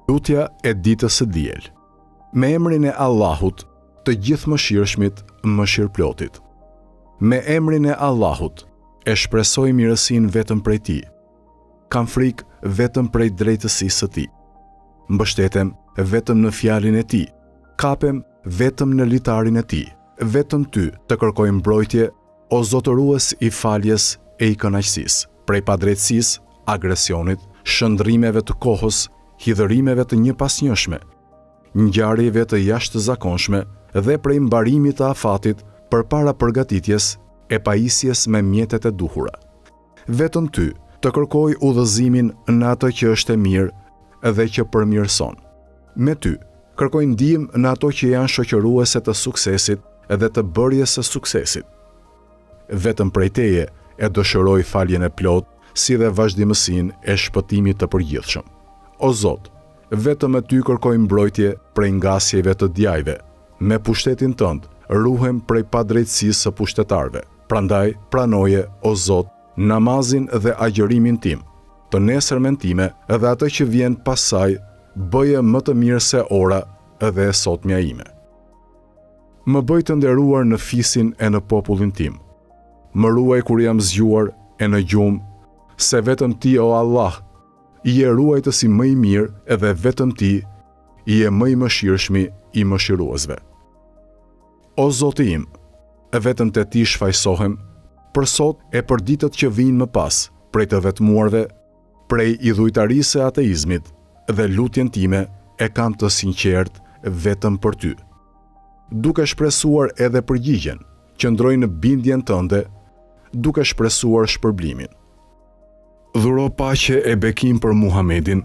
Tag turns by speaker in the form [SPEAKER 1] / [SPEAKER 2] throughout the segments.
[SPEAKER 1] Lutja e ditës së diel. Me emrin e Allahut, të gjithëmëshirshmit, mëshirëplotit. Me emrin e Allahut, e shpresoj mirësinë vetëm prej Tij. Kam frikë vetëm prej drejtësisë së Tij. Mbështetem vetëm në fjalën e Tij. Kapem vetëm në litarin e Tij. Vetëm Ty të kërkoj mbrojtje, o zotërues i faljes e i kënaqësisë, prej padrejtësisë, agresionit, shëndrimeve të kohës, hidhërimeve të njëpasnjëshme, ngjarjeve të jashtëzakonshme dhe prej mbarimit të afatit përpara përgatitjes e pajisjes me mjetet e duhura. Vetëm Ty të kërkoj udhëzimin në ato që është e mirë dhe që përmirëson. Me Ty kërkoj ndihmë në ato që janë shoqëruese të suksesit dhe të bërjes së suksesit. Vetëm prej Teje e dëshiroj faljen e plot, si dhe vazhdimësinë e shpëtimit të përgjithshëm. O Zot, vetëm me Ty kërkoj mbrojtje prej ngasjeve të djajve. Me pushtetin Tënd ruhem prej padrejtësisë së pushtetarëve. Prandaj pranoje, o Zot, namazin dhe agjërimin tim, të nesërmen time dhe atë që vjen pas saj, bëje më të mirë se ora dhe e sotmja ime. Më bëj të nderuar në fisin e në popullin tim. Më ruaj kur jam zgjuar e në gjumë, se vetëm Ti, o Allah, I e ruajtësi më i mirë edhe vetëm Ti I e më i mëshirshmi i mëshiruesve. O Zoti im, vetëm te Ti shfaqsohem, për sot e për ditët që vijnë më pas, prej të vetmuarve, prej idhujtarisë e ateizmit, dhe lutjen time e kam të sinqert vetëm për Ty. Duke shpresuar edhe përgjigjen, qëndroj në bindjen Tënde, duke shpresuar shpërblimin. Dhuro paqe e bekim për Muhamedin,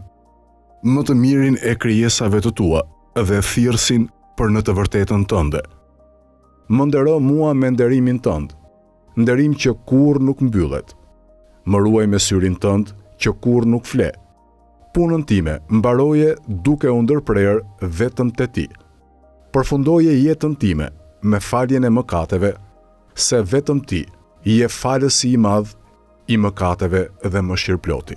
[SPEAKER 1] më të mirin e krijesave të Tua dhe thirrsin për në të vërtetën Tënde. Më ndero mua me nderimin Tënd, nderim që kurrë nuk mbyllet. Më ruaj me syrin Tënd që kurrë nuk fle. Punën time mbaroje duke u ndërprer vetëm te Ti. Përfundoje jetën time me faljen e mëkateve, se vetëm Ti I e falësi I madh I mëkateve dhe mëshirëploti.